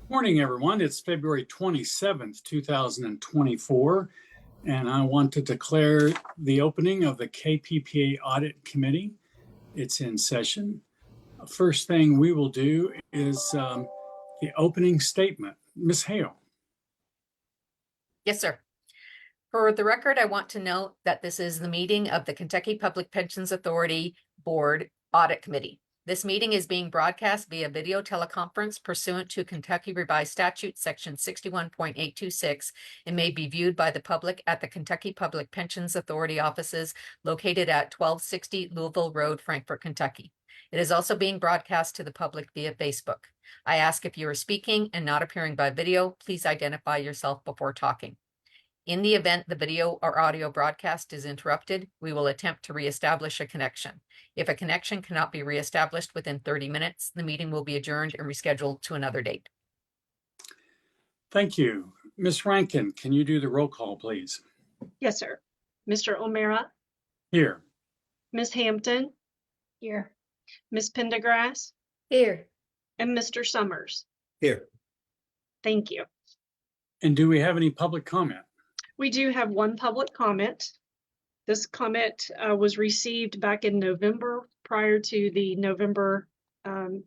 Morning, everyone. It's February 27th, 2024, and I want to declare the opening of the KPPA Audit Committee. It's in session. First thing we will do is the opening statement. Ms. Hale. Yes, sir. For the record, I want to note that this is the meeting of the Kentucky Public Pensions Authority Board Audit Committee. This meeting is being broadcast via video teleconference pursuant to Kentucky Revised Statute Section 61.826 and may be viewed by the public at the Kentucky Public Pensions Authority offices located at 1260 Louisville Road, Frankfort, Kentucky. It is also being broadcast to the public via Facebook. I ask if you are speaking and not appearing by video, please identify yourself before talking. In the event the video or audio broadcast is interrupted, we will attempt to reestablish a connection. If a connection cannot be reestablished within 30 minutes, the meeting will be adjourned and rescheduled to another date. Thank you. Ms. Rankin, can you do the roll call, please? Yes, sir. Mr. O'Mara? Here. Ms. Hampton? Here. Ms. Pendergrass? Here. And Mr. Summers? Here. Thank you. And do we have any public comment? We do have one public comment. This comment was received back in November prior to the November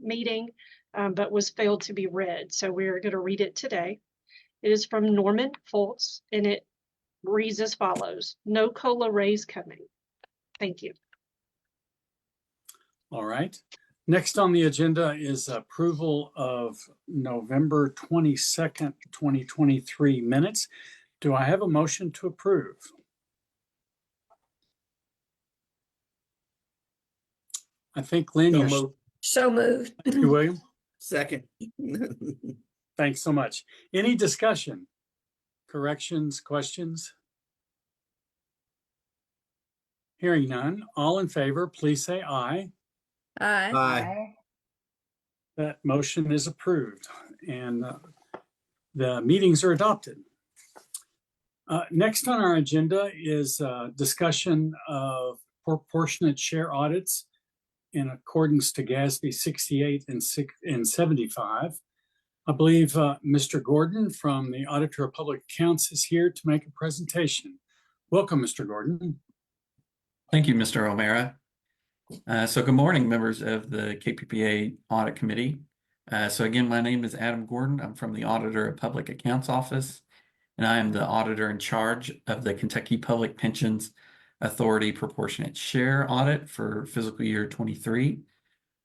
meeting, but was failed to be read. So we're going to read it today. It is from Norman Foltz, and it reads as follows. No COLA raise coming. Thank you. All right. Next on the agenda is approval of November 22nd, 2023 minutes. Do I have a motion to approve? I think Lynn, So moved. Thank you, William. Second. Thanks so much. Any discussion, corrections, questions? Hearing none. All in favor, please say aye. Aye. Aye. That motion is approved and the meetings are adopted. Next on our agenda is discussion of proportionate share audits in accordance to GASB 68 and 75. I believe Mr. Gordon from the Auditor of Public Accounts is here to make a presentation. Welcome, Mr. Gordon. Thank you, Mr. O'Mara. So good morning, members of the KPPA Audit Committee. So again, my name is Adam Gordon. I'm from the Auditor of Public Accounts Office, and I am the auditor in charge of the Kentucky Public Pensions Authority Proportionate Share Audit for fiscal year 23.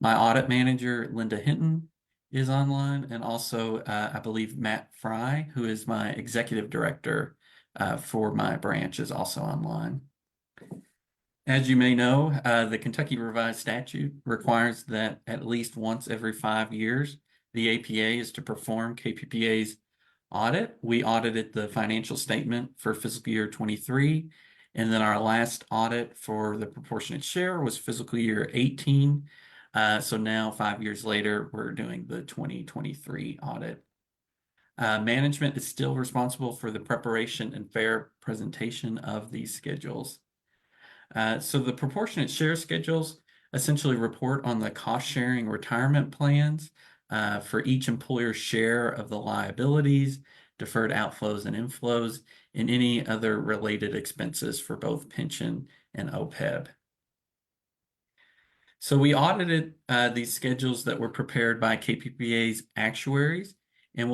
My audit manager, Linda Hinton, is online, and also I believe Matt Fry, who is my executive director for my branch, is also online. As you may know, the Kentucky Revised Statute requires that at least once every 5 years, the APA is to perform KPPA's audit. We audited the financial statement for fiscal year 23, and then our last audit for the proportionate share was fiscal year 18. So now 5 years later, we're doing the 2023 audit. Management is still responsible for the preparation and fair presentation of these schedules. So the proportionate share schedules essentially report on the cost-sharing retirement plans for each employer's share of the liabilities, deferred outflows and inflows, and any other related expenses for both pension and OPEB. So we audited these schedules that were prepared by KPPA's actuaries, and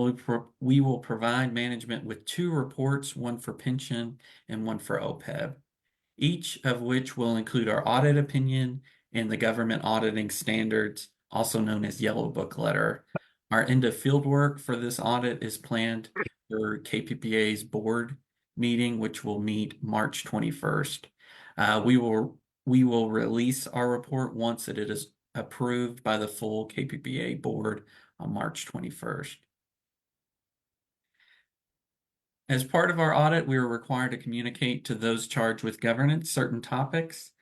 we will provide management with 2 reports, one for pension and one for OPEB, each of which will include our audit opinion and the government auditing standards, also known as Yellow Book letter. Our end of field work for this audit is planned for KPPA's board meeting, which will meet March 21st. We will release our report once it is approved by the full KPPA board on March 21st. As part of our audit, we are required to communicate to those charged with governance certain topics.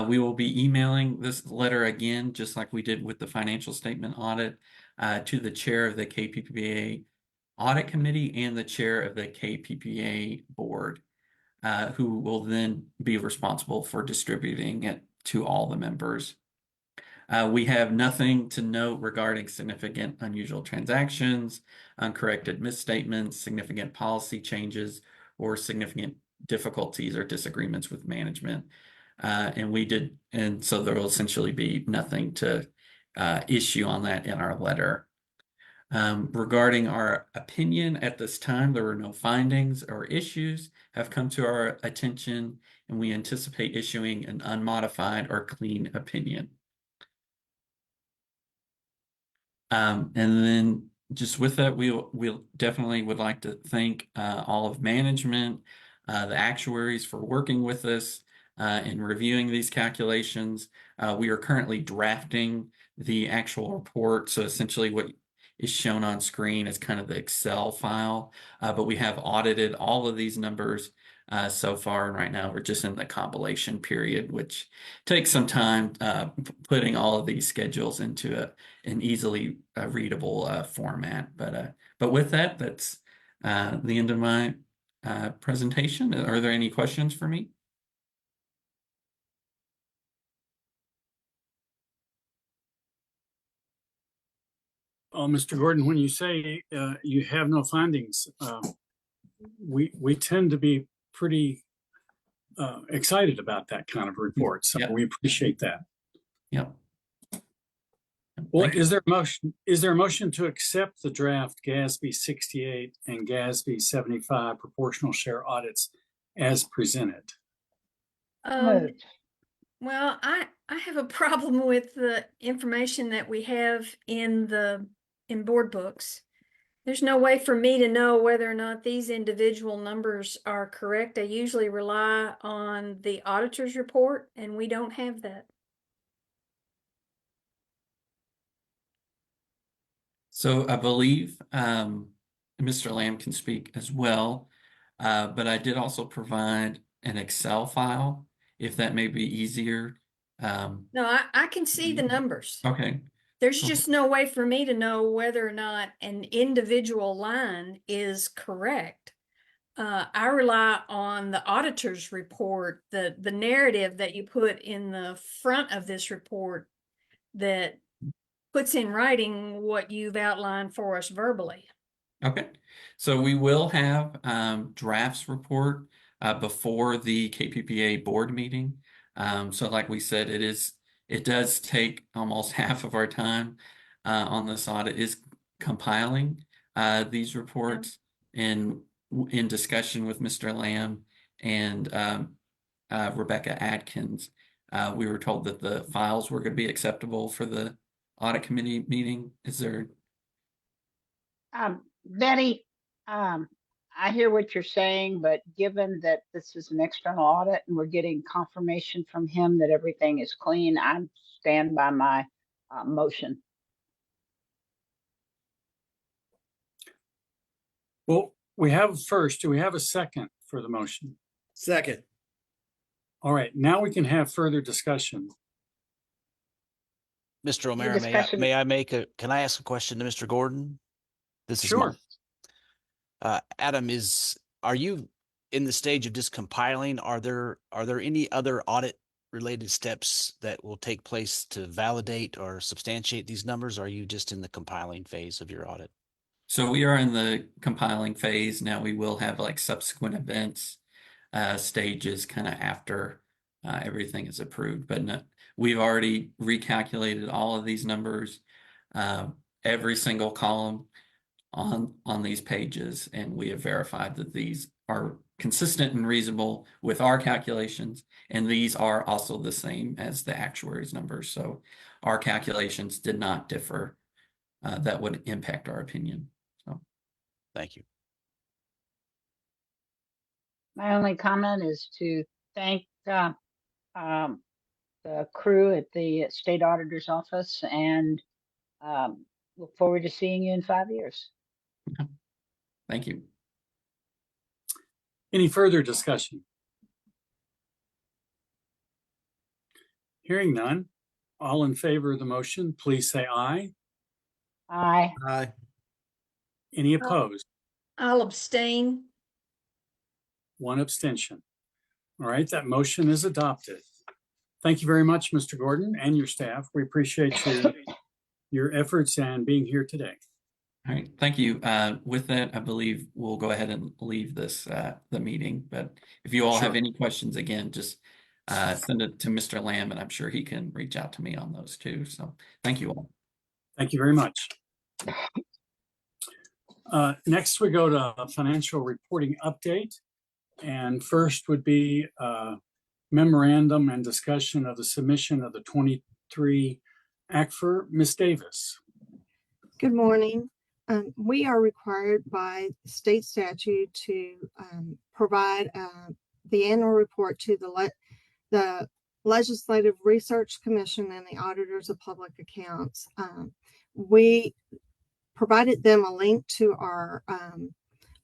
We will be emailing this letter again, just like we did with the financial statement audit, to the chair of the KPPA Audit Committee and the chair of the KPPA board, who will then be responsible for distributing it to all the members. We have nothing to note regarding significant unusual transactions, uncorrected misstatements, significant policy changes, or significant difficulties or disagreements with management. And so there will essentially be nothing to issue on that in our letter. Regarding our opinion at this time, there were no findings or issues have come to our attention, and we anticipate issuing an unmodified or clean opinion. And then just with that, we'll definitely would like to thank all of management, the actuaries for working with us in reviewing these calculations. We are currently drafting the actual report. So essentially what is shown on screen is kind of the Excel file, but we have audited all of these numbers so far, and right now we're just in the compilation period, which takes some time putting all of these schedules into an easily readable format. But with that, that's the end of my presentation. Are there any questions for me? Mr. Gordon, when you say you have no findings, we tend to be pretty excited about that kind of report. So Yep. we appreciate that. Yep. Well, Thank you. is there a motion to accept the draft GASB 68 and GASB 75 proportional share audits as presented? Moved. Well, I have a problem with the information that we have in board books. There's no way for me to know whether or not these individual numbers are correct. I usually rely on the auditor's report, and we don't have that. So I believe Mr. Lamb can speak as well, but I did also provide an Excel file, if that may be easier. No, I can see the numbers. Okay. There's just no way for me to know whether or not an individual line is correct. I rely on the auditor's report, the narrative that you put in the front of this report that puts in writing what you've outlined for us verbally. Okay, so we will have drafts report before the KPPA board meeting. So like we said, it does take almost half of our time on this audit is compiling these reports in discussion with Mr. Lamb and Rebecca Adkins. We were told that the files were going to be acceptable for the audit committee meeting. Is there? Betty, I hear what you're saying, but given that this is an external audit and we're getting confirmation from him that everything is clean, I stand by my motion. Well, we have first, do we have a second for the motion? Second. All right, now we can have further discussion. Mr. O'Meara, discussion- can I ask a question to Mr. Gordon? This is Sure. Mark. Adam, are you in the stage of just compiling? Are there any other audit related steps that will take place to validate or substantiate these numbers? Or are you just in the compiling phase of your audit? So we are in the compiling phase. Now we will have like subsequent events, stages kind of after everything is approved. But no, we've already recalculated all of these numbers, every single column on these pages, and we have verified that these are consistent and reasonable with our calculations, and these are also the same as the actuary's numbers. So our calculations did not differ that would impact our opinion. So Thank you. My only comment is to thank the crew at the state auditor's office and look forward to seeing you in 5 years. thank you. Any further discussion? Hearing none, all in favor of the motion, please say aye. Aye. Aye. Any opposed? I'll abstain. One abstention. All right, that motion is adopted. Thank you very much, Mr. Gordon, and your staff. We appreciate your efforts and being here today. All right, thank you. With that, I believe we'll go ahead and leave this the meeting. But if you all have Sure. any questions, again, just send it to Mr. Lamb, and I'm sure he can reach out to me on those too. So thank you all. Thank you very much. Next, we go to financial reporting update. And first would be memorandum and discussion of the submission of the 23 ACFR. Ms. Davis. Good morning. We are required by state statute to provide the annual report to the Legislative Research Commission and the Auditors of Public Accounts. We provided them a link to our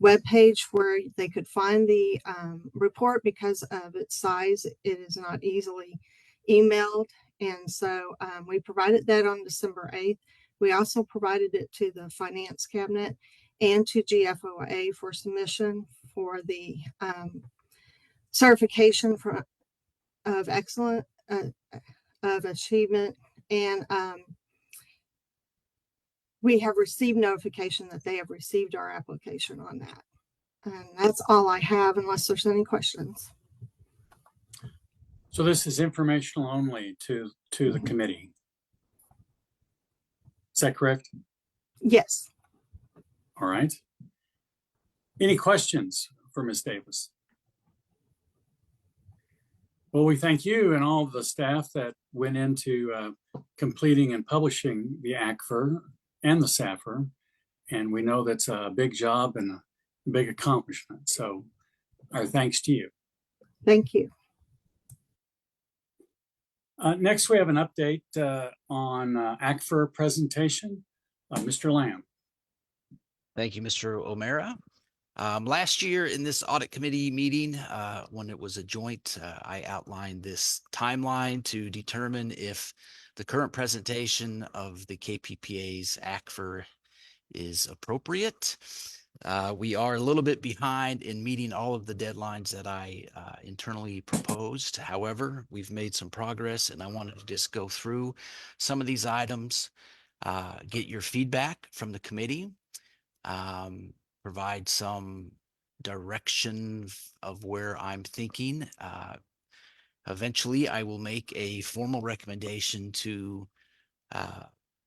webpage where they could find the report. Because of its size, it is not easily emailed. And so we provided that on December 8th. We also provided it to the Finance Cabinet and to GFOA for submission for the certification of excellent of achievement. And we have received notification that they have received our application on that. And that's all I have, unless there's any questions. So this is informational only to the committee. Is that correct? Yes. All right. Any questions for Ms. Davis? Well, we thank you and all of the staff that went into completing and publishing the ACFR and the SAFR. And we know that's a big job and a big accomplishment. So our thanks to you. Thank you. Next, we have an update on ACFR presentation. Mr. Lamb. Thank you, Mr. O'Mara. Last year in this audit committee meeting, when it was a joint, I outlined this timeline to determine if the current presentation of the KPPA's ACFR is appropriate. We are a little bit behind in meeting all of the deadlines that I internally proposed. However, we've made some progress, and I wanted to just go through some of these items, get your feedback from the committee, provide some direction of where I'm thinking. Eventually, I will make a formal recommendation to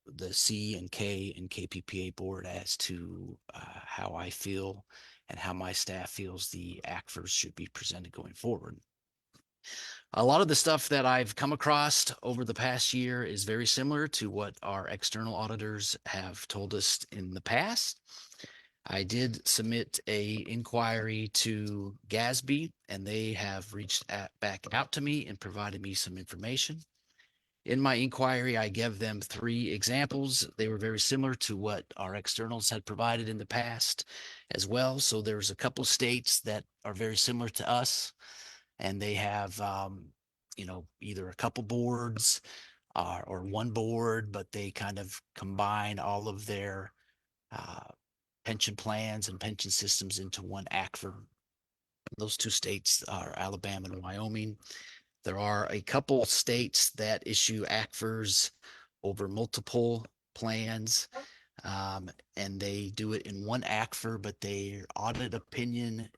the C and K and KPPA board as to how I feel and how my staff feels the ACFRs should be presented going forward. A lot of the stuff that I've come across over the past year is very similar to what our external auditors have told us in the past. I did submit a inquiry to GASB, and they have reached back out to me and provided me some information. In my inquiry, I gave them 3 examples. They were very similar to what our externals had provided in the past as well. So there's a couple states that are very similar to us, and they have, either a couple boards or one board, but they kind of combine all of their pension plans and pension systems into one ACFR. Those 2 states are Alabama and Wyoming. There are a couple states that issue ACFRs over multiple plans, and they do it in one ACFR, but their audit opinion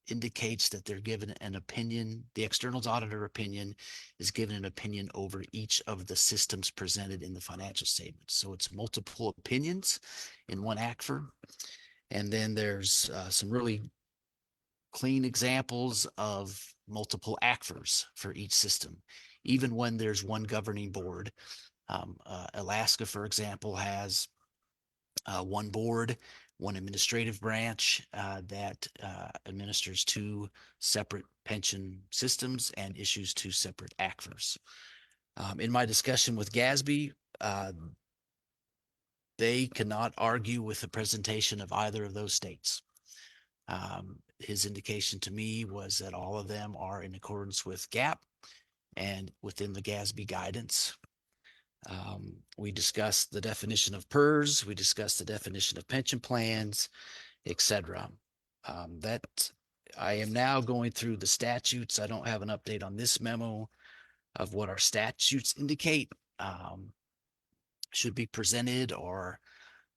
indicates that they're given an opinion. The external's auditor opinion is given an opinion over each of the systems presented in the financial statement. So it's multiple opinions in one ACFR. And then there's some really clean examples of multiple ACFRs for each system, even when there's one governing board. Alaska, for example, has one board, one administrative branch that administers 2 separate pension systems and issues 2 separate ACFRs. In my discussion with GASB, they cannot argue with the presentation of either of those states. His indication to me was that all of them are in accordance with GAAP and within the GASB guidance. We discussed the definition of PERS, we discussed the definition of pension plans, etc. That I am now going through the statutes. I don't have an update on this memo, of what our statutes indicate should be presented,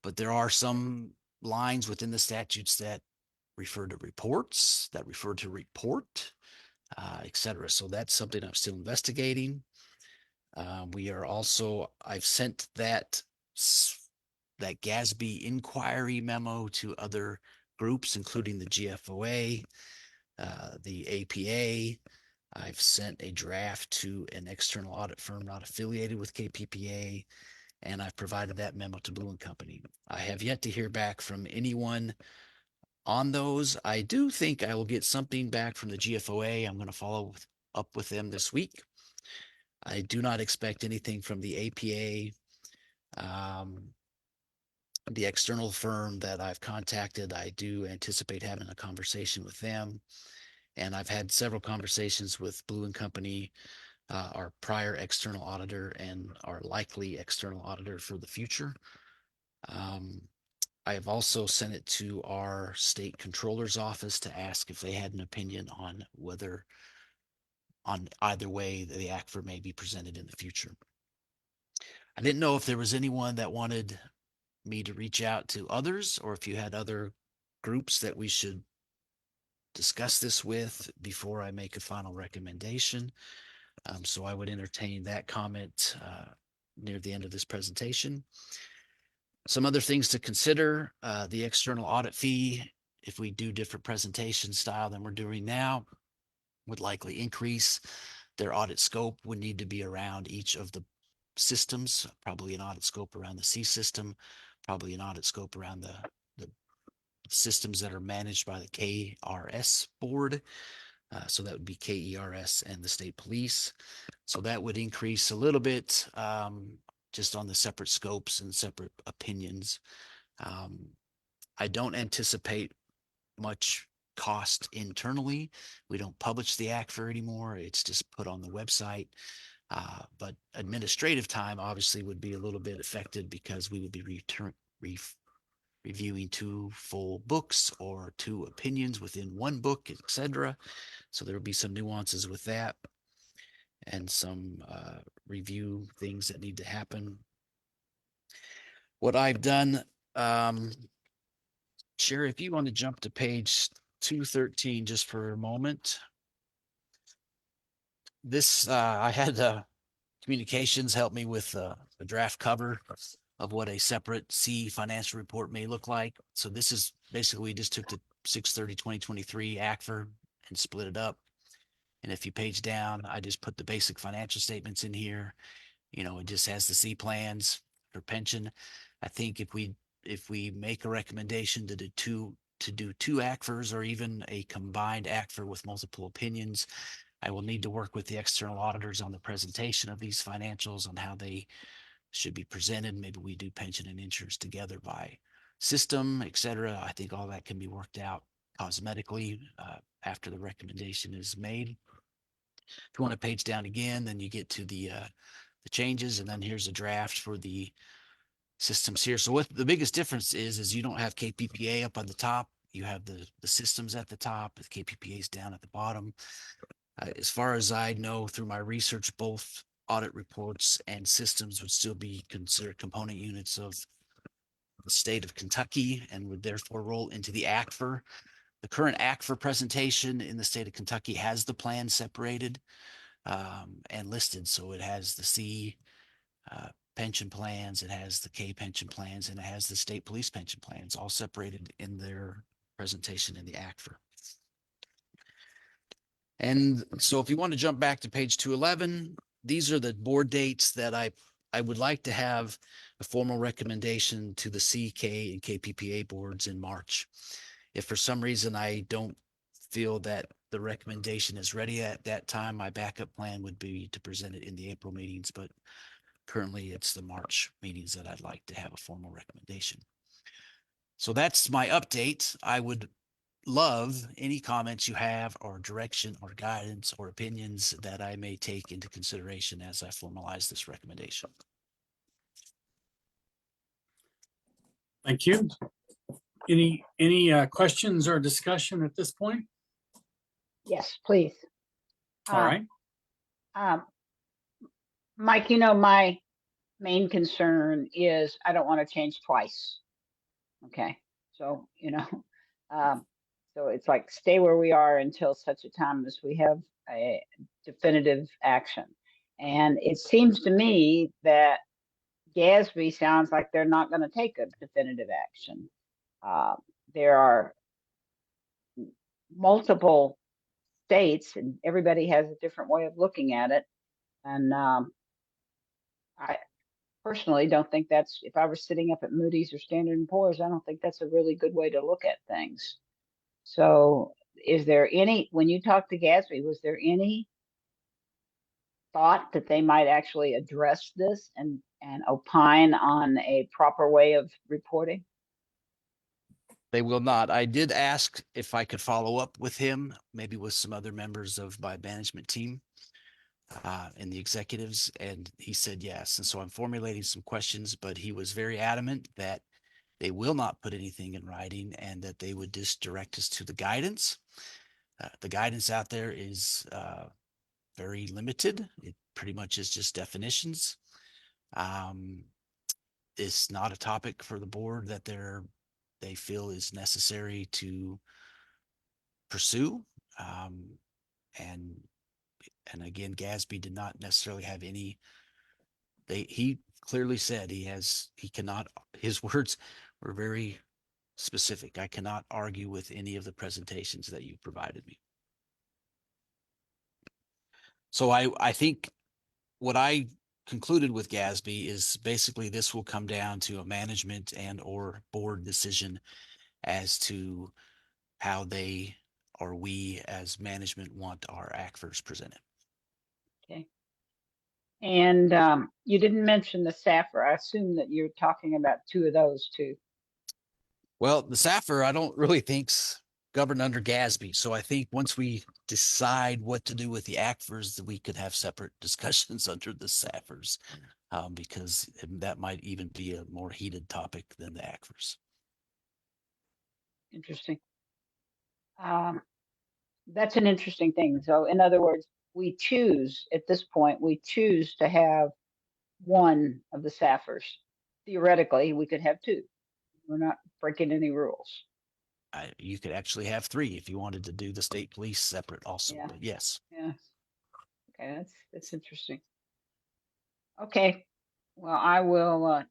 but there are some lines within the statutes that refer to reports, that refer to report, etc. So that's something I'm still investigating. We are also, I've sent that GASB inquiry memo to other groups, including the GFOA, the APA. I've sent a draft to an external audit firm not affiliated with KPPA, and I've provided that memo to Blue & Company. I have yet to hear back from anyone on those. I do think I will get something back from the GFOA. I'm going to follow up with them this week. I do not expect anything from the APA. The external firm that I've contacted, I do anticipate having a conversation with them. And I've had several conversations with Blue & Company, our prior external auditor and our likely external auditor for the future. I have also sent it to our state controller's office to ask if they had an opinion on either way the ACFR may be presented in the future. I didn't know if there was anyone that wanted me to reach out to others, or if you had other groups that we should discuss this with before I make a final recommendation. So I would entertain that comment near the end of this presentation. Some other things to consider, the external audit fee, if we do different presentation style than we're doing now, would likely increase. Their audit scope would need to be around each of the systems, probably an audit scope around the C system, probably an audit scope around the systems that are managed by the KRS board. So that would be KERS and the state police. So that would increase a little bit just on the separate scopes and separate opinions. I don't anticipate much cost internally. We don't publish the ACFR anymore. It's just put on the website. But administrative time obviously would be a little bit affected because we would be reviewing 2 full books or 2 opinions within 1 book, etc. So there will be some nuances with that and some review things that need to happen. What I've done, Sherry, if you want to jump to page 213 just for a moment. This, I had communications help me with a draft cover of what a separate C financial report may look like. So this is basically, we just took the 6/30/2023 ACFR and split it up. And if you page down, I just put the basic financial statements in here. You know, it just has the C plans for pension. I think if we make a recommendation to do two ACFRs or even a combined ACFR with multiple opinions, I will need to work with the external auditors on the presentation of these financials, on how they should be presented. Maybe we do pension and insurance together by system, etc. I think all that can be worked out cosmetically after the recommendation is made. If you want to page down again, then you get to the changes, and then here's a draft for the systems here. So what the biggest difference is you don't have KPPA up on the top. You have the systems at the top, the KPPA is down at the bottom. As far as I know through my research, both audit reports and systems would still be considered component units of the state of Kentucky and would therefore roll into the ACFR. The current ACFR presentation in the state of Kentucky has the plan separated and listed. So it has the C pension plans, it has the K pension plans, and it has the state police pension plans, all separated in their presentation in the ACFR. And so if you want to jump back to page 211, these are the board dates that I would like to have a formal recommendation to the CK and KPPA boards in March. If for some reason I don't feel that the recommendation is ready at that time, my backup plan would be to present it in the April meetings, but currently it's the March meetings that I'd like to have a formal recommendation. So that's my update. I would love any comments you have, or direction or guidance or opinions that I may take into consideration as I formalize this recommendation. Thank you. Any questions or discussion at this point? Yes, please. All right. Mike, you know, my main concern is I don't want to change twice. Okay. So, um, so it's like stay where we are until such a time as we have a definitive action. And it seems to me that Gatsby sounds like they're not going to take a definitive action. Uh, there are multiple states, and everybody has a different way of looking at it. And I personally don't think that's, if I was sitting up at Moody's or Standard and Poor's, I don't think that's a really good way to look at things. So is there any, when you talked to Gatsby, was there any thought that they might actually address this and opine on a proper way of reporting? They will not. I did ask if I could follow up with him, maybe with some other members of my management team and the executives, and he said yes. And so I'm formulating some questions, but he was very adamant that they will not put anything in writing and that they would just direct us to the guidance. The guidance out there is very limited. It pretty much is just definitions. It's not a topic for the board that they feel is necessary to pursue. And again, Gatsby did not necessarily have any. He clearly said he cannot. His words were very specific. I cannot argue with any of the presentations that you provided me. So I think what I concluded with Gatsby is basically this will come down to a management and or board decision as to how they or we as management want our ACFRs presented. Okay. And you didn't mention the SAFR. I assume that you're talking about two of those too. Well, the SAFR, I don't really think's governed under Gatsby. So I think once we decide what to do with the ACFRs, that we could have separate discussions under the SAFRs, because that might even be a more heated topic than the ACFRs. Interesting. That's an interesting thing. So in other words, we choose at this point, we choose to have one of the SAFRs. Theoretically, we could have two. We're not breaking any rules. You could actually have three if you wanted to do the state police separate also, Yeah. but yes. Yeah. Okay, that's interesting. Okay. Well, I will, I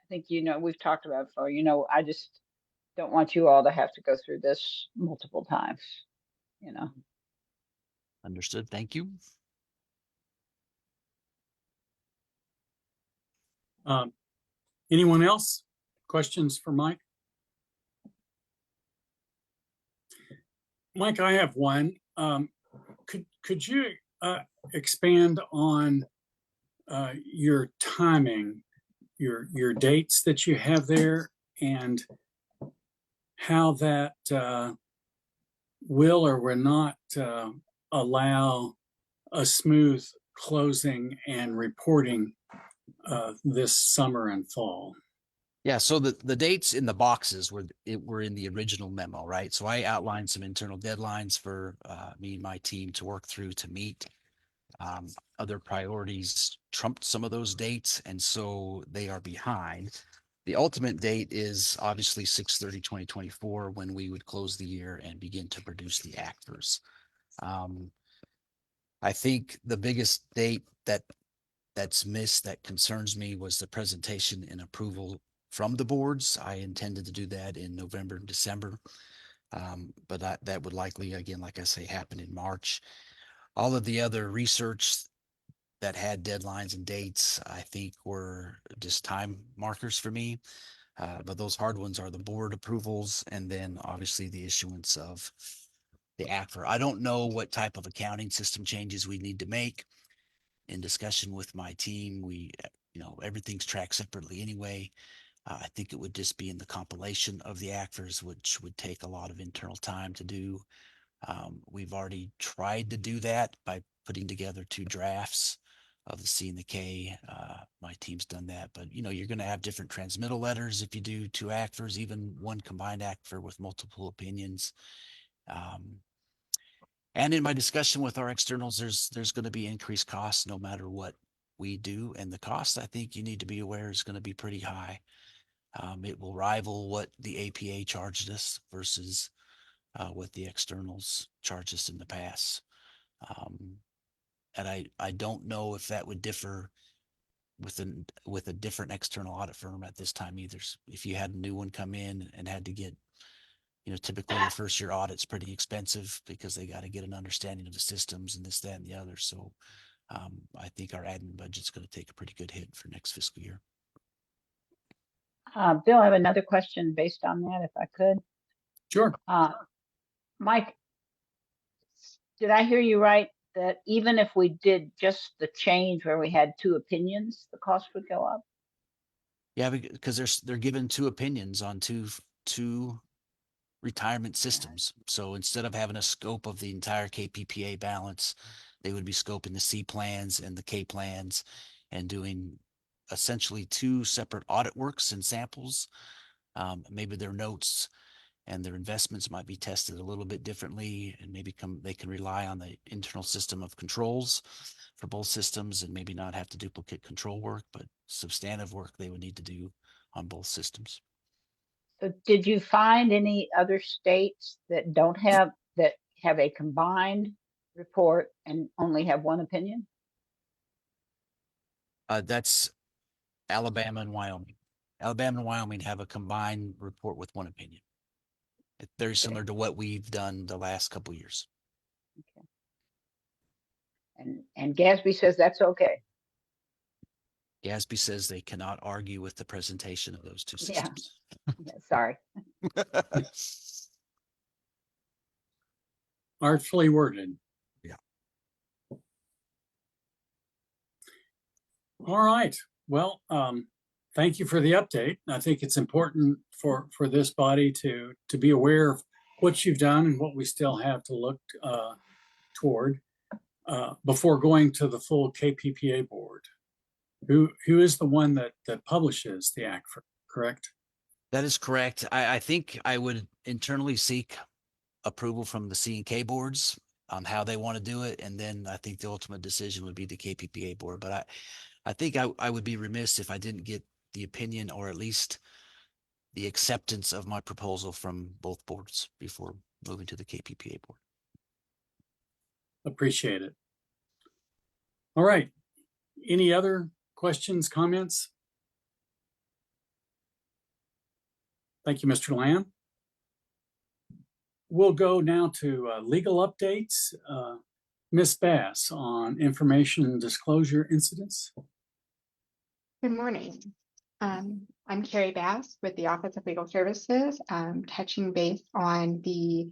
think, we've talked about it before, I just don't want you all to have to go through this multiple times, Understood. Thank you. Anyone else? Questions for Mike? Mike, I have one. Could you expand on your timing, your dates that you have there, and how that will or will not allow a smooth closing and reporting this summer and fall? Yeah, so the dates in the boxes were in the original memo, right? So I outlined some internal deadlines for me and my team to work through to meet. Other priorities trumped some of those dates, and so they are behind. The ultimate date is obviously 6/30/2024, when we would close the year and begin to produce the ACFRs. I think the biggest date that's missed that concerns me was the presentation and approval from the boards. I intended to do that in November and December, but that would likely, again, like I say, happen in March. All of the other research that had deadlines and dates, I think, were just time markers for me. But those hard ones are the board approvals and then obviously the issuance of the ACFR. I don't know what type of accounting system changes we need to make. In discussion with my team, everything's tracked separately anyway. I think it would just be in the compilation of the ACFRs, which would take a lot of internal time to do. We've already tried to do that by putting together 2 drafts of the C and the K. My team's done that, but you're going to have different transmittal letters if you do 2 ACFRs, even one combined ACFR with multiple opinions. And in my discussion with our externals, there's going to be increased costs no matter what we do, and the cost, I think you need to be aware, is going to be pretty high. It will rival what the APA charged us versus what the externals charged us in the past. And I don't know if that would differ with a different external audit firm at this time either. If you had a new one come in and had to get, typically your first year audit's pretty expensive because they got to get an understanding of the systems and this, that, and the other. So I think our admin budget's going to take a pretty good hit for next fiscal year. Bill, I have another question based on that, if I could. Sure. Mike, did I hear you right that even if we did just the change where we had two opinions, the cost would go up? Yeah, because they're given two opinions on two retirement systems. So instead of having a scope of the entire KPPA balance, they would be scoping the C plans and the K plans and doing essentially two separate audit works and samples. Maybe their notes and their investments might be tested a little bit differently, and maybe they can rely on the internal system of controls for both systems and maybe not have to duplicate control work, but substantive work they would need to do on both systems. So did you find any other states that have a combined report and only have one opinion? That's Alabama and Wyoming. Alabama and Wyoming have a combined report with one opinion. It's very similar to what we've done the last couple of years. Okay. And GASB says that's okay. GASB says they cannot argue with the presentation of those two systems. Yeah, sorry. Artfully worded. Yeah. All right. Well, thank you for the update. I think it's important for this body to be aware of what you've done and what we still have to look toward before going to the full KPPA board. Who is the one that publishes the act, correct? That is correct. I think I would internally seek approval from the C and K boards on how they want to do it. And then I think the ultimate decision would be the KPPA board. But I think I would be remiss if I didn't get the opinion or at least the acceptance of my proposal from both boards before moving to the KPPA board. Appreciate it. All right. Any other questions, comments? Thank you, Mr. Lamb. We'll go now to legal updates. Ms. Bass on information and disclosure incidents. Good morning. I'm Carrie Bass with the Office of Legal Services, touching base on the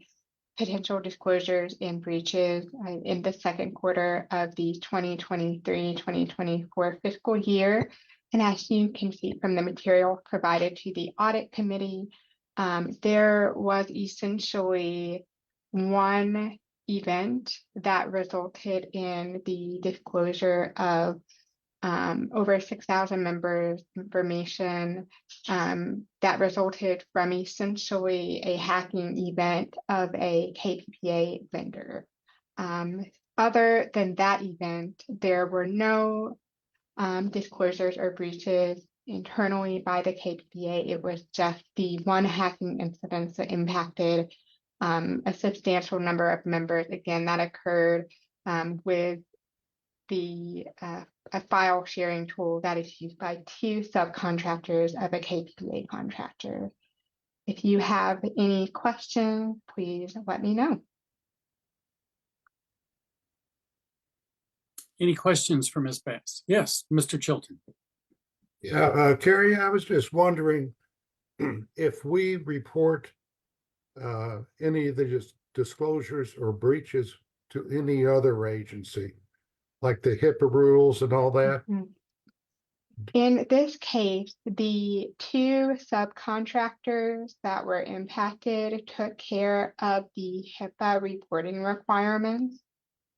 potential disclosures and breaches in the second quarter of the 2023-2024 fiscal year. And as you can see from the material provided to the audit committee, there was essentially one event that resulted in the disclosure of over 6,000 members information that resulted from essentially a hacking event of a KPPA vendor. Other than that event, there were no disclosures or breaches internally by the KPPA. It was just the one hacking incident that impacted a substantial number of members. Again, that occurred with a file sharing tool that is used by two subcontractors of a KPPA contractor. If you have any questions, please let me know. Any questions for Ms. Bass? Yes, Mr. Chilton. Yeah, Carrie, I was just wondering if we report any of the disclosures or breaches to any other agency, like the HIPAA rules and all that. In this case, the two subcontractors that were impacted took care of the HIPAA reporting requirements,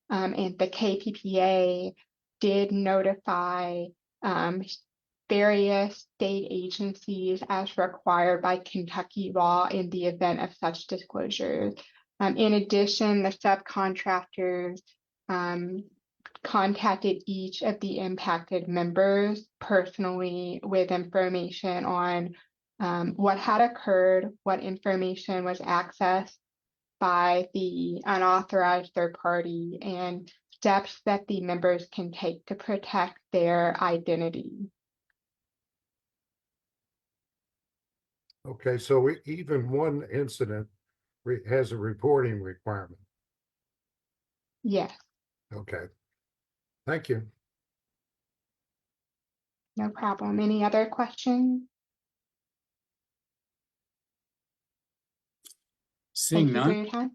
and the KPPA did notify various state agencies as required by Kentucky law in the event of such disclosures. In addition, the subcontractors contacted each of the impacted members personally with information on what had occurred, what information was accessed by the unauthorized third party, and steps that the members can take to protect their identity. Okay, so even one incident has a reporting requirement. Yes, Okay. Thank you. no problem. Any other questions? Seeing Thank you for none, your time.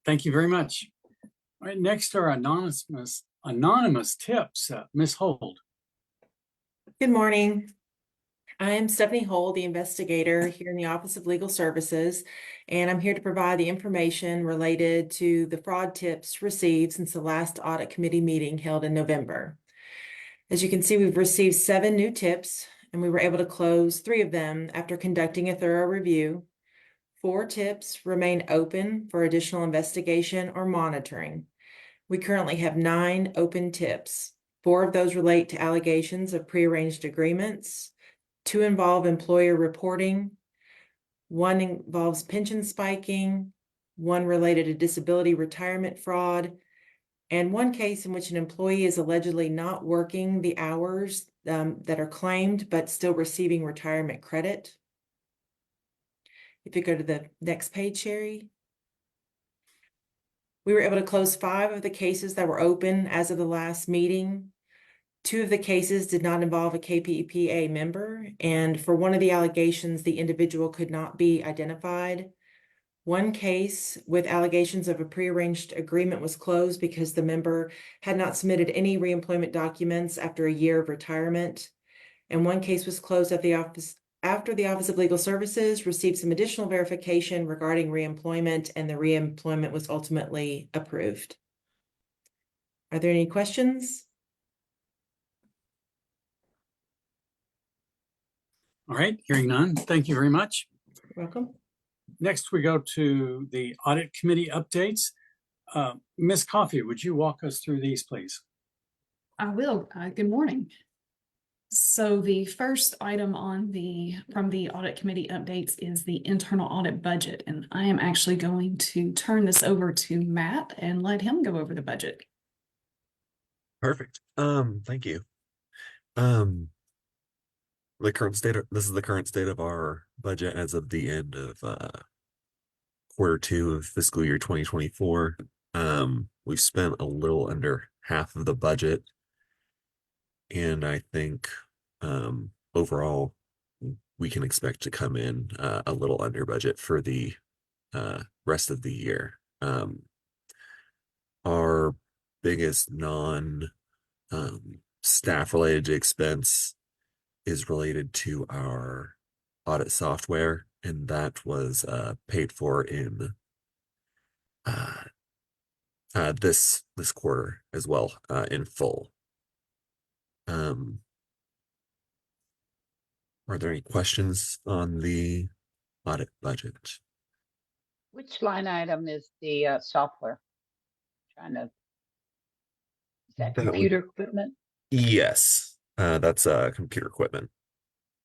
thank you very much. All right, next are anonymous tips. Ms. Hold. Good morning. I'm Stephanie Hull, the investigator here in the Office of Legal Services, and I'm here to provide the information related to the fraud tips received since the last audit committee meeting held in November. As you can see, we've received 7 new tips, and we were able to close 3 of them after conducting a thorough review. 4 tips remain open for additional investigation or monitoring. We currently have 9 open tips. 4 of those relate to allegations of prearranged agreements. 2 involve employer reporting. 1 involves pension spiking. 1 related to disability retirement fraud. And 1 case in which an employee is allegedly not working the hours that are claimed, but still receiving retirement credit. If you go to the next page, Sherry. We were able to close 5 of the cases that were open as of the last meeting. 2 of the cases did not involve a KPPA member, and for 1 of the allegations, the individual could not be identified. 1 case with allegations of a prearranged agreement was closed because the member had not submitted any reemployment documents after a year of retirement. And 1 case was closed at the office after the Office of Legal Services received some additional verification regarding reemployment, and the reemployment was ultimately approved. Are there any questions? All right, hearing none, thank you very much. You're welcome. Next, we go to the audit committee updates. Ms. Coffey, would you walk us through these, please? I will. Good morning. So the first item from the audit committee updates is the internal audit budget. And I am actually going to turn this over to Matt and let him go over the budget. Perfect. Thank you. This is the current state of our budget as of the end of quarter 2 of fiscal year 2024. We've spent a little under half of the budget, and I think overall we can expect to come in a little under budget for the rest of the year. Our biggest staff related expense is related to our audit software, and that was paid for in this quarter as well, in full. Are there any questions on the audit budget? Which line item is the software? Is that That would- computer equipment? Yes, that's computer equipment.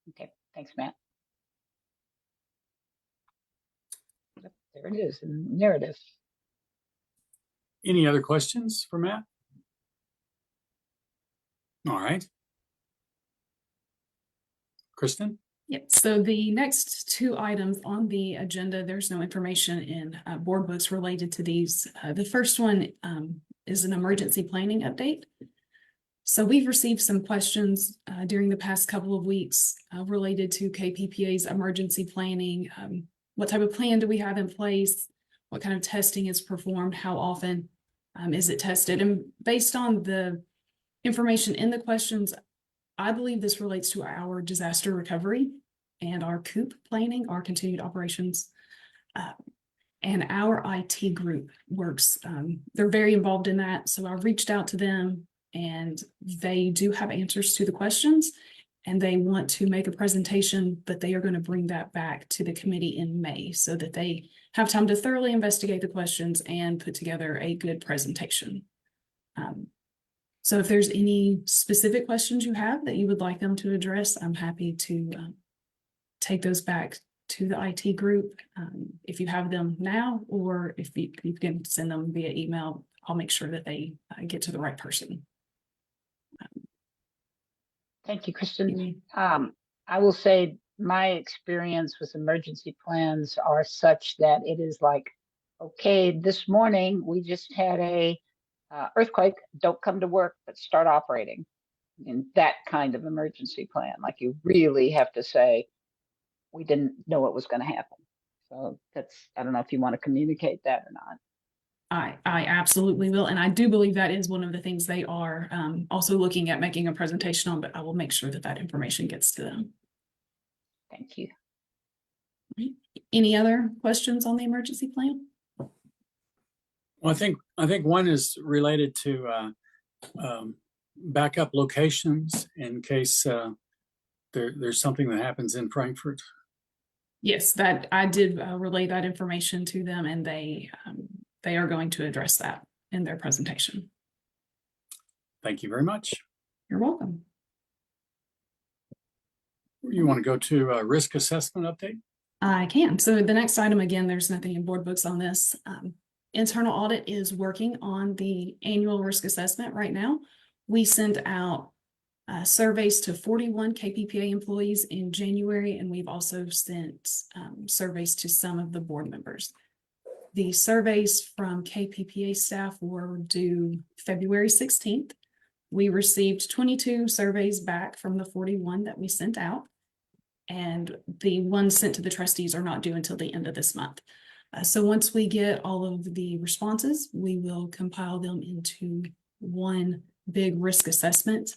Okay, thanks, Matt. Yep, there it is, in narrative. Any other questions for Matt? All right. Kristen? Yep. So the next 2 items on the agenda, there's no information in board books related to these. The first one is an emergency planning update. So we've received some questions during the past couple of weeks related to KPPA's emergency planning. What type of plan do we have in place? What kind of testing is performed? How often is it tested? And based on the information in the questions, I believe this relates to our disaster recovery and our COOP planning, our continued operations. And our IT group works, they're very involved in that. So I reached out to them, and they do have answers to the questions, and they want to make a presentation, but they are going to bring that back to the committee in May so that they have time to thoroughly investigate the questions and put together a good presentation. So if there's any specific questions you have that you would like them to address, I'm happy to take those back to the IT group. If you have them now, or if you can send them via email, I'll make sure that they get to the right person. Thank you, Kristen. Amy? I will say my experience with emergency plans are such that it is like, okay, this morning we just had a earthquake, don't come to work, but start operating. In that kind of emergency plan, like you really have to say, we didn't know what was going to happen. So that's, I don't know if you want to communicate that or not. I absolutely will. And I do believe that is one of the things they are also looking at making a presentation on, but I will make sure that that information gets to them. Thank you. Any other questions on the emergency plan? Well, I think one is related to backup locations in case there's something that happens in Frankfurt. Yes, that I did relay that information to them, and they are going to address that in their presentation. Thank you very much. You're welcome. You want to go to a risk assessment update? I can. So the next item, again, there's nothing in board books on this. Internal audit is working on the annual risk assessment right now. We sent out surveys to 41 KPPA employees in January, and we've also sent surveys to some of the board members. The surveys from KPPA staff were due February 16th. We received 22 surveys back from the 41 that we sent out, and the ones sent to the trustees are not due until the end of this month. So once we get all of the responses, we will compile them into one big risk assessment.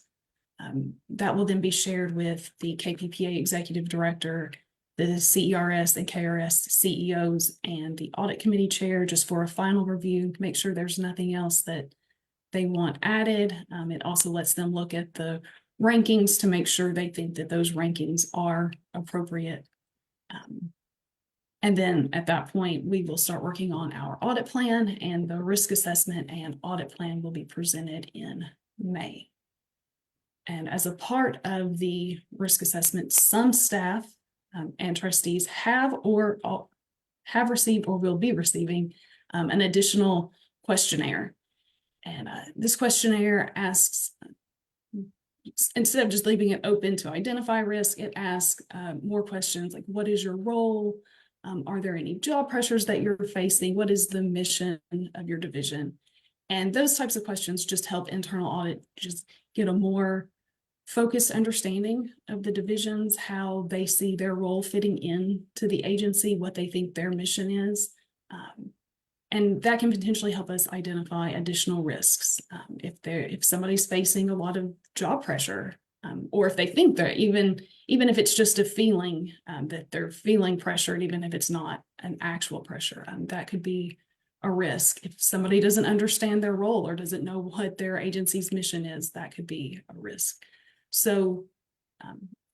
That will then be shared with the KPPA executive director, the CERS and KRS CEOs, and the audit committee chair, just for a final review, make sure there's nothing else that they want added. It also lets them look at the rankings to make sure they think that those rankings are appropriate. And then at that point, we will start working on our audit plan, and the risk assessment and audit plan will be presented in May. And as a part of the risk assessment, some staff and trustees have received or will be receiving an additional questionnaire. And this questionnaire asks, instead of just leaving it open to identify risk, it asks more questions like, what is your role? Are there any job pressures that you're facing? What is the mission of your division? And those types of questions just help internal audit just get a more focused understanding of the divisions, how they see their role fitting in to the agency, what they think their mission is. And that can potentially help us identify additional risks. If somebody's facing a lot of job pressure, or if they think that even if it's just a feeling that they're feeling pressured, even if it's not an actual pressure, that could be a risk. If somebody doesn't understand their role or doesn't know what their agency's mission is, that could be a risk. So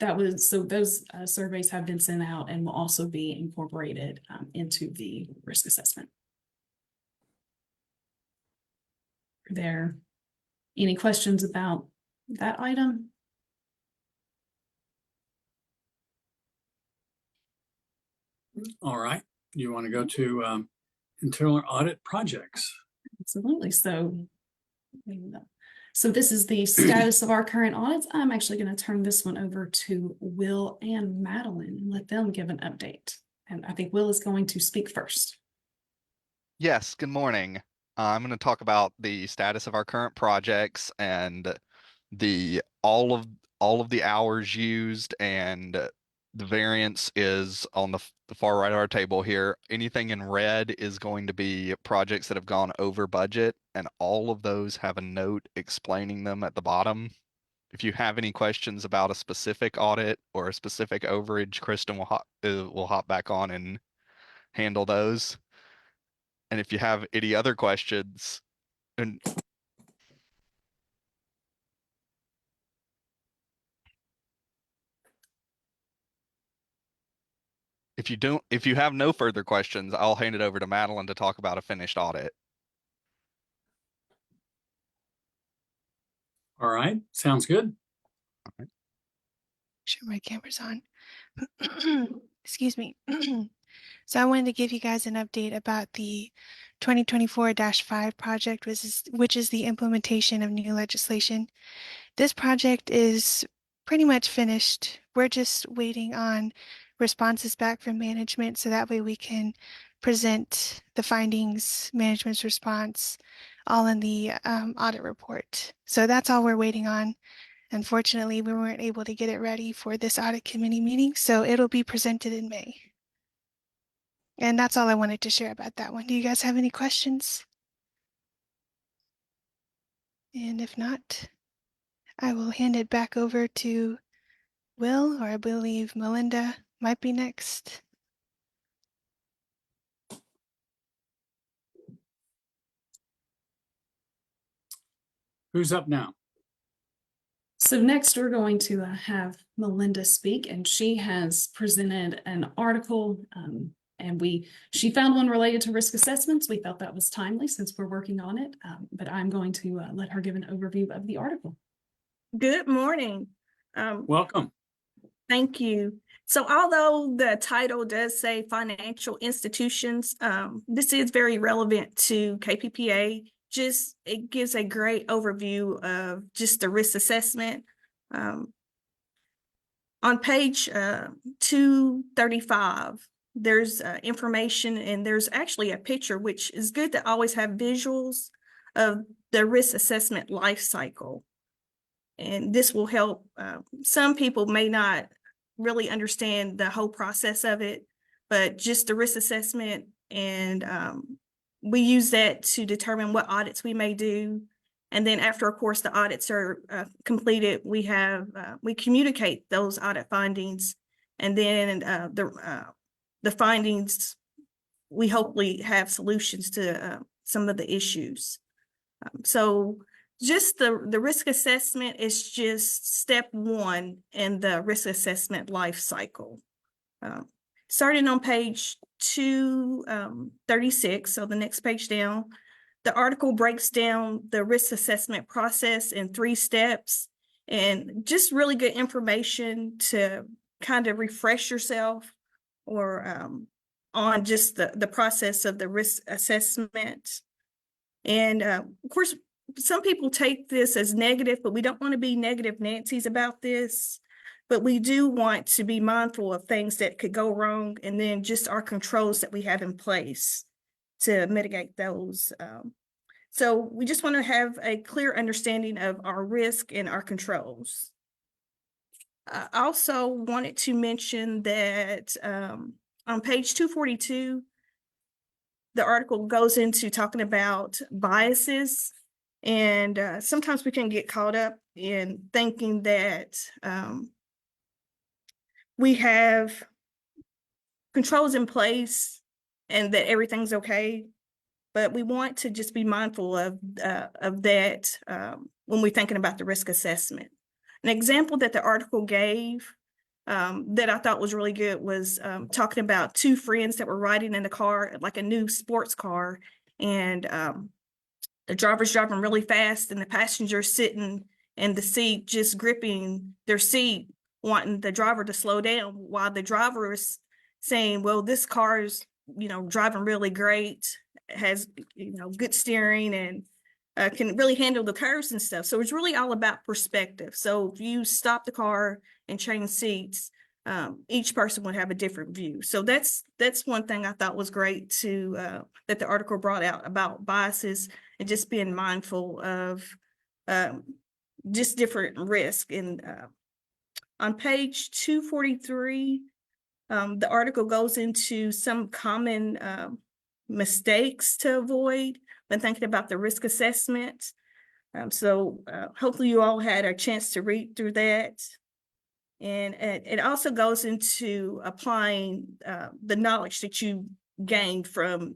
those surveys have been sent out and will also be incorporated into the risk assessment. Are there any questions about that item? All right. You want to go to internal audit projects? Absolutely. So this is the status of our current audits. I'm actually going to turn this one over to Will and Madeline and let them give an update. And I think Will is going to speak first. Yes, good morning. I'm going to talk about the status of our current projects and all of the hours used, and the variance is on the far right of our table here. Anything in red is going to be projects that have gone over budget, and all of those have a note explaining them at the bottom. If you have any questions about a specific audit or a specific overage, Kristen will hop back on and handle those. And if you have any other questions, and if you have no further questions, I'll hand it over to Madeline to talk about a finished audit. All right, sounds good. Sure, my camera's on. Excuse me. So I wanted to give you guys an update about the 2024-5 project, which is the implementation of new legislation. This project is pretty much finished. We're just waiting on responses back from management so that way we can present the findings, management's response, all in the audit report. So that's all we're waiting on. Unfortunately, we weren't able to get it ready for this audit committee meeting, so it'll be presented in May. And that's all I wanted to share about that one. Do you guys have any questions? And if not, I will hand it back over to Will, or I believe Melinda might be next. Who's up now? So next we're going to have Melinda speak, and she has presented an article and she found one related to risk assessments. We felt that was timely since we're working on it, but I'm going to let her give an overview of the article. Good morning. Welcome. Thank you. So although the title does say financial institutions, this is very relevant to KPPA. It gives a great overview of just the risk assessment. On page 235, there's information, and there's actually a picture, which is good to always have visuals of the risk assessment life cycle. And this will help. Some people may not really understand the whole process of it, but just the risk assessment, and we use that to determine what audits we may do. And then after, of course, the audits are completed, we communicate those audit findings, and then the findings, we hopefully have solutions to some of the issues. So just the risk assessment is just step one in the risk assessment life cycle. Starting on page 236, so the next page down, the article breaks down the risk assessment process in 3 steps, and just really good information to kind of refresh yourself or on just the process of the risk assessment. And of course, some people take this as negative, but we don't want to be negative Nancy's about this. But we do want to be mindful of things that could go wrong, and then just our controls that we have in place to mitigate those. So we just want to have a clear understanding of our risk and our controls. I also wanted to mention that on page 242, the article goes into talking about biases. And sometimes we can get caught up in thinking that we have controls in place and that everything's okay. But we want to just be mindful of that when we're thinking about the risk assessment. An example that the article gave that I thought was really good was talking about 2 friends that were riding in a car, like a new sports car, and the driver's driving really fast, and the passenger's sitting in the seat, just gripping their seat, wanting the driver to slow down, while the driver is saying, well, this car is, driving really great, has, good steering, and can really handle the curves and stuff. So it's really all about perspective. So if you stop the car and change seats, each person would have a different view. So that's one thing I thought was great to that the article brought out about biases and just being mindful of just different risk. And on page 243, the article goes into some common mistakes to avoid when thinking about the risk assessment. So hopefully you all had a chance to read through that. And it also goes into applying the knowledge that you gained from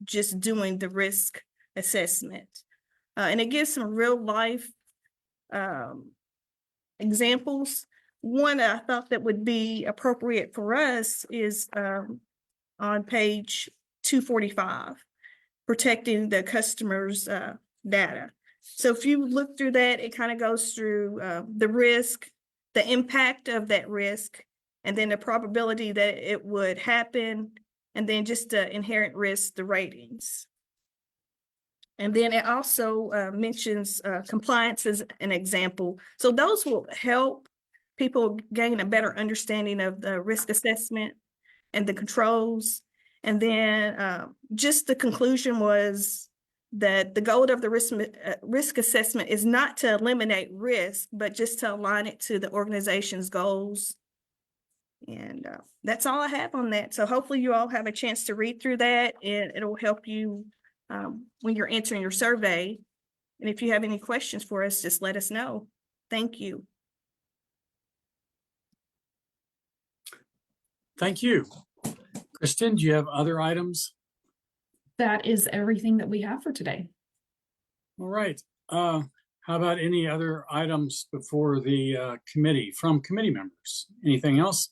just doing the risk assessment. And it gives some real life examples. One I thought that would be appropriate for us is on page 245, protecting the customer's data. So if you look through that, it kind of goes through the risk, the impact of that risk, and then the probability that it would happen, and then just the inherent risk, the ratings. And then it also mentions compliance as an example. So those will help people gain a better understanding of the risk assessment and the controls. And then just the conclusion was that the goal of the risk assessment is not to eliminate risk, but just to align it to the organization's goals. And that's all I have on that. So hopefully you all have a chance to read through that, and it'll help you when you're answering your survey. And if you have any questions for us, just let us know. Thank you. Thank you. Kristen, do you have other items? That is everything that we have for today. All right. How about any other items before the committee from committee members? Anything else?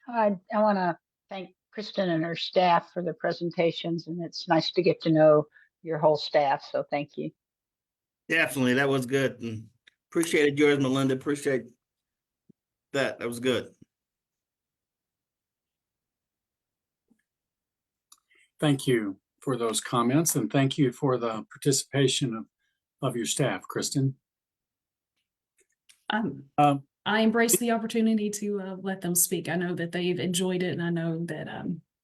I want to thank Kristen and her staff for the presentations, and it's nice to get to know your whole staff. So thank you. Definitely, that was good. And appreciated yours, Melinda. Appreciate that. That was good. Thank you for those comments, and thank you for the participation of your staff, Kristen. I embrace the opportunity to let them speak. I know that they've enjoyed it, and I know that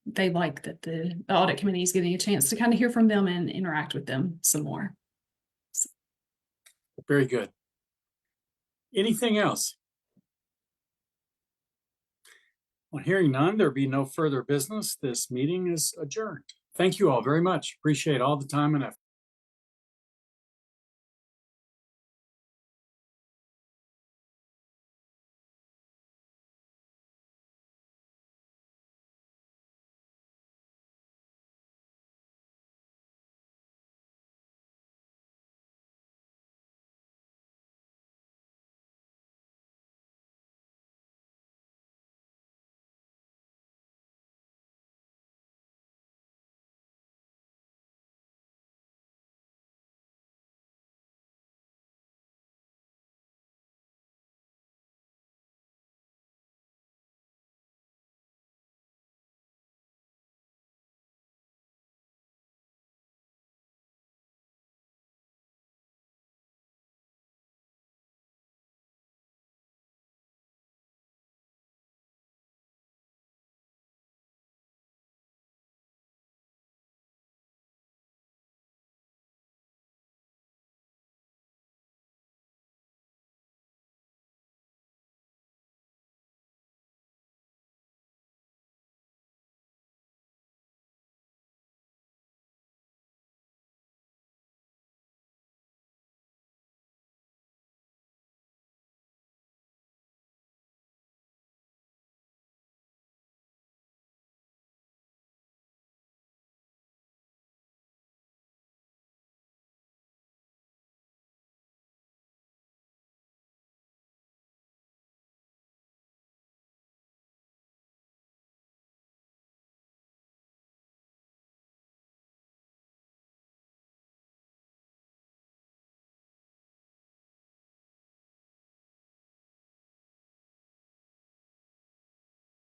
they like that the audit committee is getting a chance to kind of hear from them and interact with them some more. So. Very good. Anything else? Well, hearing none, there be no further business. This meeting is adjourned. Thank you all very much. Appreciate all the time and effort.